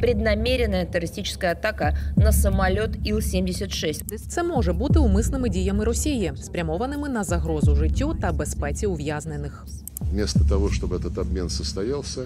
преднамеренная террористическая атака на самолет Ил-76. Це може бути умисними діями Росії, спрямованими на загрозу життю та безпеці ув'язнених. Вместо того, чтобы этот обмен состоялся,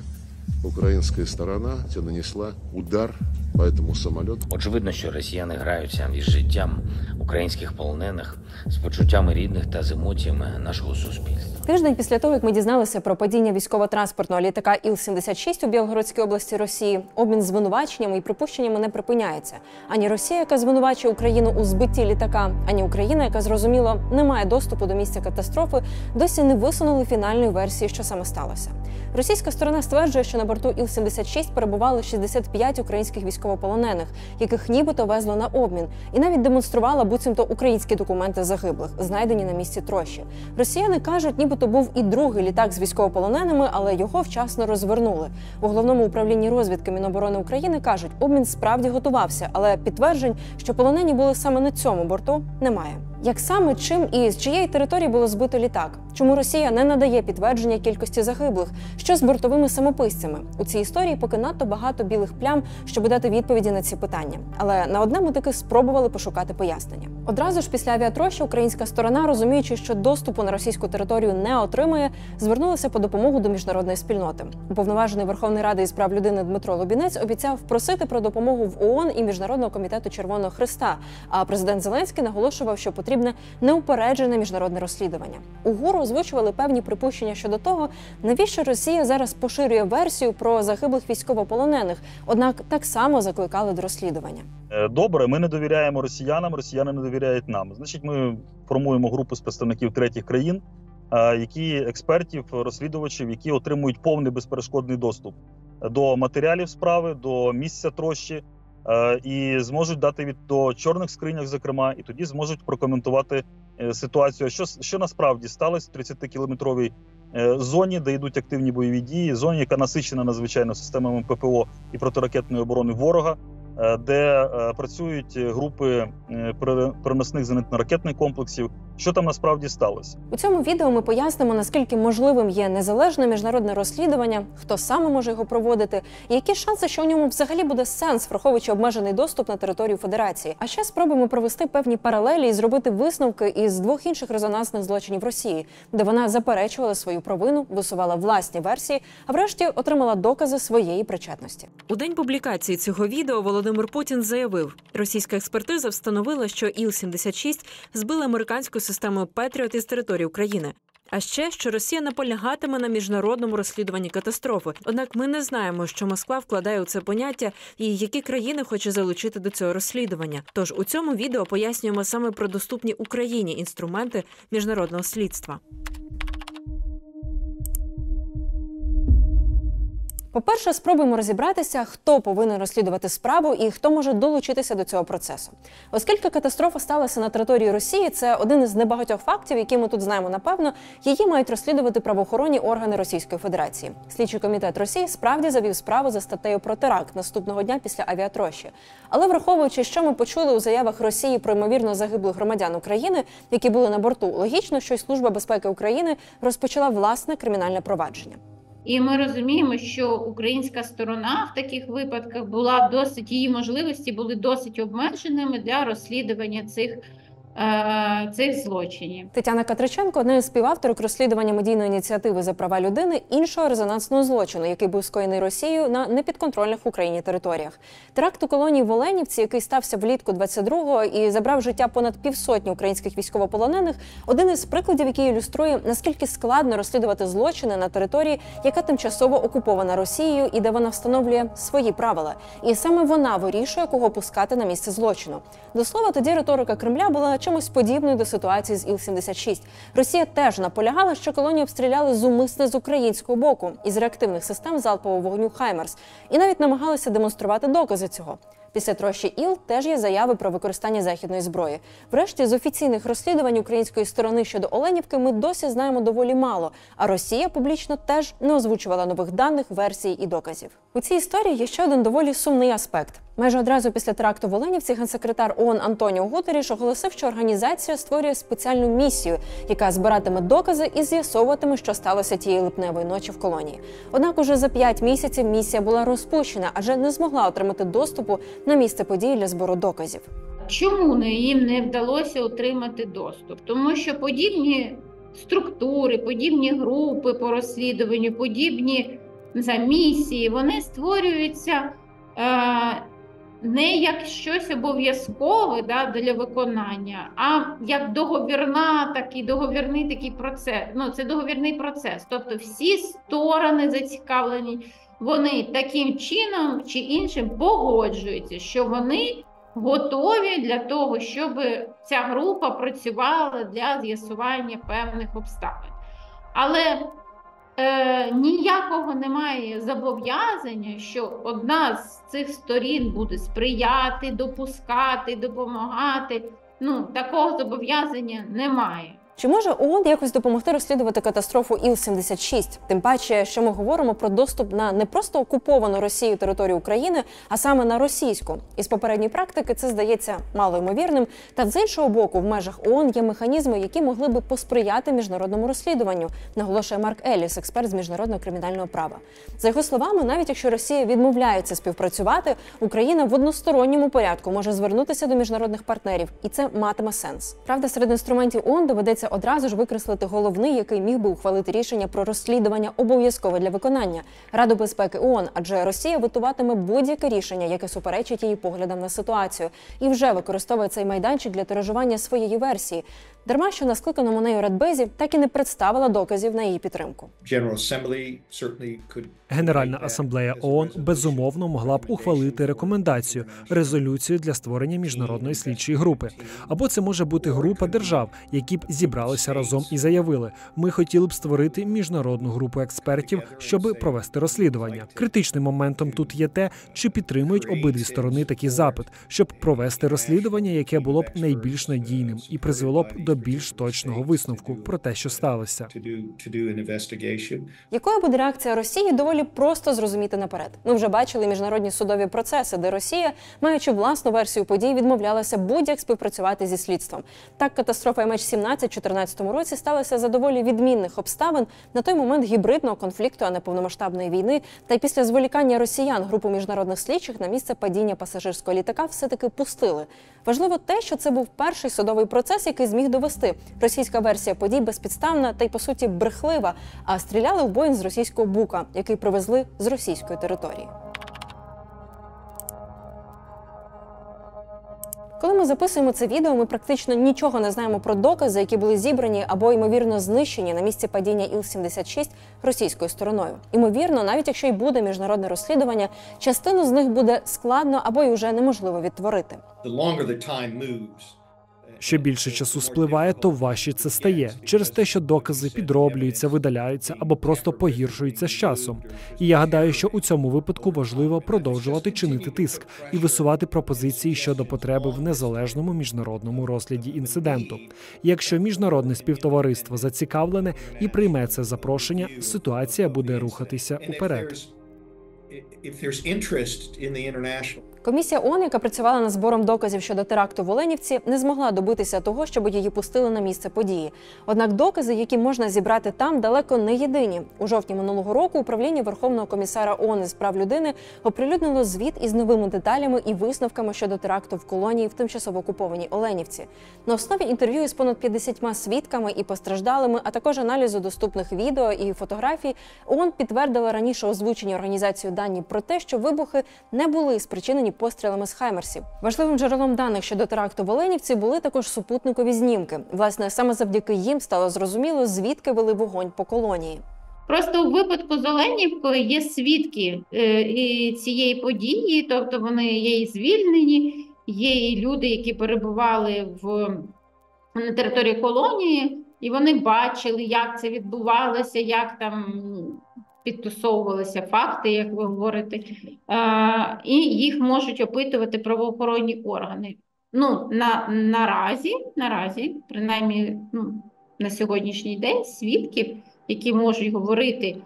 украинская сторона нанесла удар по этому самолету. Очевидно, що росіяни граються із життям українських полонених, з почуттями рідних та з емоціями нашого суспільства. Тиждень після того, як ми дізналися про падіння військово-транспортного літака Іл-76 у Білгородській області Росії, обмін звинуваченнями і припущеннями не припиняється. Ані Росія, яка звинувачує Україну у збитті літака, ані Україна, яка, зрозуміло, не має доступу до місця катастрофи, досі не висунули фінальної версії, що саме сталося. Російська сторона стверджує, що на борту Іл-76 перебували 65 українських військовополонених, яких нібито везли на обмін, і навіть демонструвала буцімто українські документи загиблих, знайдені на місці трощі. Росіяни кажуть, нібито був і другий літак з військовополоненими, але його вчасно розвернули. У Головному управлінні розвідки Міноборони України кажуть, обмін справді готувався, але підтверджень, що полонені були саме на цьому борту, немає. Як саме, чим і з чиєї території було збито літак? Чому Росія не надає підтвердження кількості загиблих? Що з бортовими самописцями? У цій історії поки надто багато білих плям, щоб дати відповіді на ці питання. Але на одне ми таки спробували пошукати пояснення. Одразу ж після авіатрощі українська сторона, розуміючи, що доступу на російську територію не отримає, звернулася по допомогу до міжнародної спільноти. Уповноважений Верховної Ради із прав людини Дмитро Лубінець обіцяв просити про допомогу в ООН і Міжнародного комітету Червоного Хреста, а президент Зеленський наголошував, що потрібне неупереджене міжнародне розслідування. УГУРу озвучували певні припущення щодо того, навіщо Росія зараз поширює версію про загиблих військовополонених, однак так само закликали до розслідування. Добре, ми не довіряємо росіянам, росіяни не довіряють нам. Значить, ми формуємо групу з представників третіх країн, експертів, розслідувачів, які отримують повний безперешкодний доступ до матеріалів справи, до місця трощі, і зможуть дати до чорних скриньок, зокрема, і тоді зможуть прокоментувати ситуацію, що насправді сталося в 30-кілометровій зоні, де йдуть активні бойові дії, зоні, яка насичена надзвичайно системами ППО і протиракетної оборони ворога, де працюють групи переносних зенітно-ракетних комплексів. Що там насправді сталося? У цьому відео ми пояснимо, наскільки можливим є незалежне міжнародне розслідування, хто саме може його проводити, і які шанси, що у ньому взагалі буде сенс, враховуючи обмежений доступ на територію Федерації. А ще спробуємо провести певні паралелі і зробити висновки із двох інших резонансних злочинів Росії, де вона заперечувала свою провину, висувала власні версії, а врешті отримала докази своєї причетності. У день публікації цього відео Володимир Путін заявив, російська експертиза встановила, що Іл-76 збили американською системою Петріот із території України. А ще, що Росія наполягатиме на міжнародному розслідуванні катастрофи. Однак ми не знаємо, що Москва вкладає у це поняття і які країни хоче залучити до цього розслідування. Тож у цьому відео пояснюємо саме про доступні Україні інструменти міжнародного слідства. По-перше, спробуємо розібратися, хто повинен розслідувати справу і хто може долучитися до цього процесу. Оскільки катастрофа сталася на території Росії, це один із небагатьох фактів, які ми тут знаємо напевно, її мають розслідувати правоохоронні органи Російської Федерації. Слідчий комітет Росії справді завів справу за статтею про теракт наступного дня після авіатрощі. Але враховуючи, що ми почули у заявах Росії про ймовірно загиблих громадян України, які були на борту, логічно, що й Служба безпеки України розпочала власне кримінальне провадження. І ми розуміємо, що українська сторона в таких випадках була досить, її можливості були досить обмеженими для розслідування цих злочинів. Тетяна Катриченко – одна із співавторок розслідування медійної ініціативи за права людини іншого резонансного злочину, який був скоєний Росією на непідконтрольних Україні територіях. Теракт у колонії в Оленівці, який стався влітку 22-го і забрав життя понад півсотні українських військовополонених, один із прикладів, який ілюструє, наскільки складно розслідувати злочини на території, яка тимчасово окупована Росією і де вона встановлює свої правила. І саме вона вирішує, кого пускати на місце злочину. До слова, тоді риторика Кремля була чимось подібною до ситуації з Іл-76. Росія теж наполягала, що колонію обстріляли зумисне з українського боку із реактивних систем залпового вогню «Хаймерс» і навіть намагалися демонструвати докази цього. Після трощі ІЛ теж є заяви про використання західної зброї. Врешті, з офіційних розслідувань української сторони щодо Оленівки ми досі знаємо доволі мало, а Росія публічно теж не озвучувала нових даних, версій і доказів. У цій історії є ще один доволі сумний аспект. Майже одразу після теракту в Оленівці генсекретар ООН Антоніо Гутерріш оголосив, що організація створює спеціальну місію, яка збиратиме докази і з'ясовуватиме, що сталося тієї липневої ночі в колонії. Однак уже за 5 місяців місія була розпущена, адже не змогла отримати доступу на місце події для збору доказів. Чому їм не вдалося отримати доступ? Тому що подібні структури, подібні групи по розслідуванню, подібні місії, вони створюються не як щось обов'язкове для виконання, а як договірний такий процес. Це договірний процес. Тобто всі сторони зацікавлені, вони таким чином чи іншим погоджуються, що вони готові для того, щоб ця група працювала для з'ясування певних обставин. Але ніякого немає зобов'язання, що одна з цих сторін буде сприяти, допускати, допомагати. Такого зобов'язання немає. Чи може ООН якось допомогти розслідувати катастрофу Іл-76? Тим паче, що ми говоримо про доступ на не просто окуповану Росією територію України, а саме на російську. Із попередньої практики це здається малоймовірним. Та з іншого боку, в межах ООН є механізми, які могли би посприяти міжнародному розслідуванню, наголошує Марк Еліс, експерт з міжнародного кримінального права. За його словами, навіть якщо Росія відмовляється співпрацювати, Україна в односторонньому порядку може звернутися до міжнародних партнерів, і це матиме сенс. Правда, серед інструментів ООН доведеться одразу ж викреслити головний, який міг би ухвалити рішення про розслідування обов'язкове для виконання – Раду безпеки ООН, адже Росія витуватиме будь-яке рішення, яке суперечить її поглядам на ситуацію, і вже використовує цей майданчик для тиражування своєї версії. Дарма, що на скликаному нею Радбезі так і не представила доказів на її підтримку. Генеральна асамблея ООН безумовно могла б ухвалити рекомендацію, резолюцію для створення міжнародної слідчої групи. Або це може бути група держав, які б зібралися разом і заявили: ми хотіли б створити міжнародну групу експертів, щоб провести розслідування. Критичним моментом тут є те, чи підтримують обидві сторони такий запит, щоб провести розслідування, яке було б найбільш надійним і призвело б до більш точного висновку про те, що сталося. Якою буде реакція Росії, доволі просто зрозуміти наперед. Ми вже бачили міжнародні судові процеси, де Росія, маючи власну версію подій, відмовлялася будь-як співпрацювати зі слідством. Так, катастрофа MH17 у 2014 році сталася за доволі відмінних обставин, на той момент гібридного конфлікту, а не повномасштабної війни, та й після зволікання росіян групу міжнародних слідчих на місце падіння пасажирського літака все-таки пустили. Важливо те, що це був перший судовий процес, який зміг довести: російська версія подій безпідставна та й, по суті, брехлива, а стріляли в Боїнг з російського Бука, який привезли з російської території. Коли ми записуємо це відео, ми практично нічого не знаємо про докази, які були зібрані або, ймовірно, знищені на місці падіння Іл-76 російською стороною. Ймовірно, навіть якщо й буде міжнародне розслідування, частину з них буде складно або й уже неможливо відтворити. Що більше часу спливає, то важче це стає, через те, що докази підроблюються, видаляються або просто погіршуються з часом. І я гадаю, що у цьому випадку важливо продовжувати чинити тиск і висувати пропозиції щодо потреби в незалежному міжнародному розгляді інциденту. І якщо міжнародне співтовариство зацікавлене і прийме це запрошення, ситуація буде рухатися уперед. Комісія ООН, яка працювала над збором доказів щодо теракту в Оленівці, не змогла добитися того, щоб її пустили на місце події. Однак докази, які можна зібрати там, далеко не єдині. У жовтні минулого року управління Верховного комісара ООН з прав людини оприлюднило звіт із новими деталями і висновками щодо теракту в колонії в тимчасово окупованій Оленівці. На основі інтерв'ю із понад 50 свідками і постраждалими, а також аналізу доступних відео і фотографій, ООН підтвердила раніше озвучені організацією дані про те, що вибухи не були спричинені пострілами з хаймерсів. Важливим джерелом даних щодо теракту в Оленівці були також супутникові знімки. Власне, саме завдяки їм стало зрозуміло, звідки вели вогонь по колонії. Просто у випадку з Оленівкою є свідки цієї події, тобто вони є і звільнені, є і люди, які перебували на території колонії, і вони бачили, як це відбувалося, як там підтасовувалися факти, як ви говорите, і їх можуть опитувати правоохоронні органи. Ну, наразі, принаймні, на сьогоднішній день, свідків, які можуть говорити,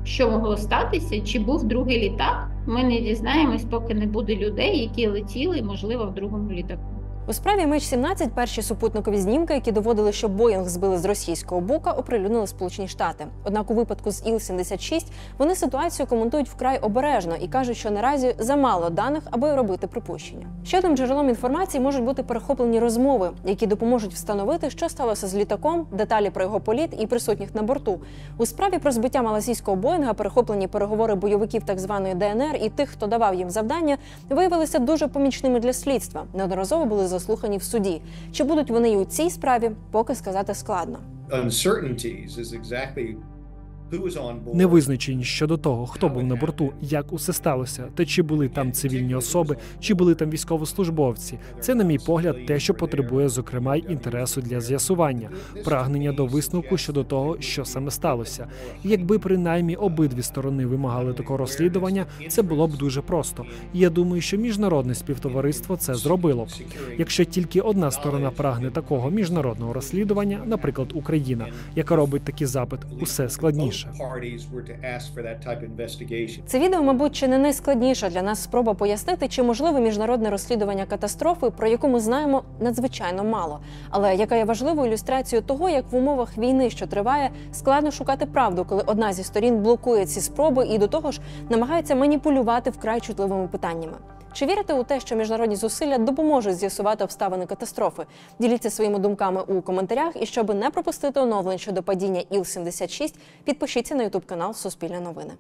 що могло статися, чи був другий літак, ми не дізнаємось, поки не буде людей, які летіли, можливо, в другому літаку. У справі MH17 перші супутникові знімки, які доводили, що Боїнг збили з російського боку, оприлюднили Сполучені Штати. Однак у випадку з Іл-76 вони ситуацію коментують вкрай обережно і кажуть, що наразі замало даних, аби робити припущення. Ще одним джерелом інформації можуть бути перехоплені розмови, які допоможуть встановити, що сталося з літаком, деталі про його політ і присутніх на борту. У справі про збиття малайзійського Боїнга перехоплені переговори бойовиків так званої ДНР і тих, хто давав їм завдання, виявилися дуже помічними для слідства. Неодноразово були заслухані в суді. Чи будуть вони і у цій справі, поки сказати складно. Невизначеність щодо того, хто був на борту, як усе сталося, та чи були там цивільні особи, чи були там військовослужбовці. Це, на мій погляд, те, що потребує, зокрема, й інтересу для з'ясування, прагнення до висновку щодо того, що саме сталося. І якби принаймні обидві сторони вимагали такого розслідування, це було б дуже просто. І я думаю, що міжнародне співтовариство це зробило б. Якщо тільки одна сторона прагне такого міжнародного розслідування, наприклад, Україна, яка робить такий запит, усе складніше. Це відео, мабуть, чи не найскладніша для нас спроба пояснити, чи можливе міжнародне розслідування катастрофи, про яку ми знаємо надзвичайно мало, але яка є важливою ілюстрацією того, як в умовах війни, що триває, складно шукати правду, коли одна зі сторін блокує ці спроби і до того ж намагається маніпулювати вкрай чутливими питаннями. Чи вірите у те, що міжнародні зусилля допоможуть з'ясувати обставини катастрофи? Діліться своїми думками у коментарях. І щоб не пропустити оновлень щодо падіння Іл-76, підпишіться на YouTube-канал Суспільне новини.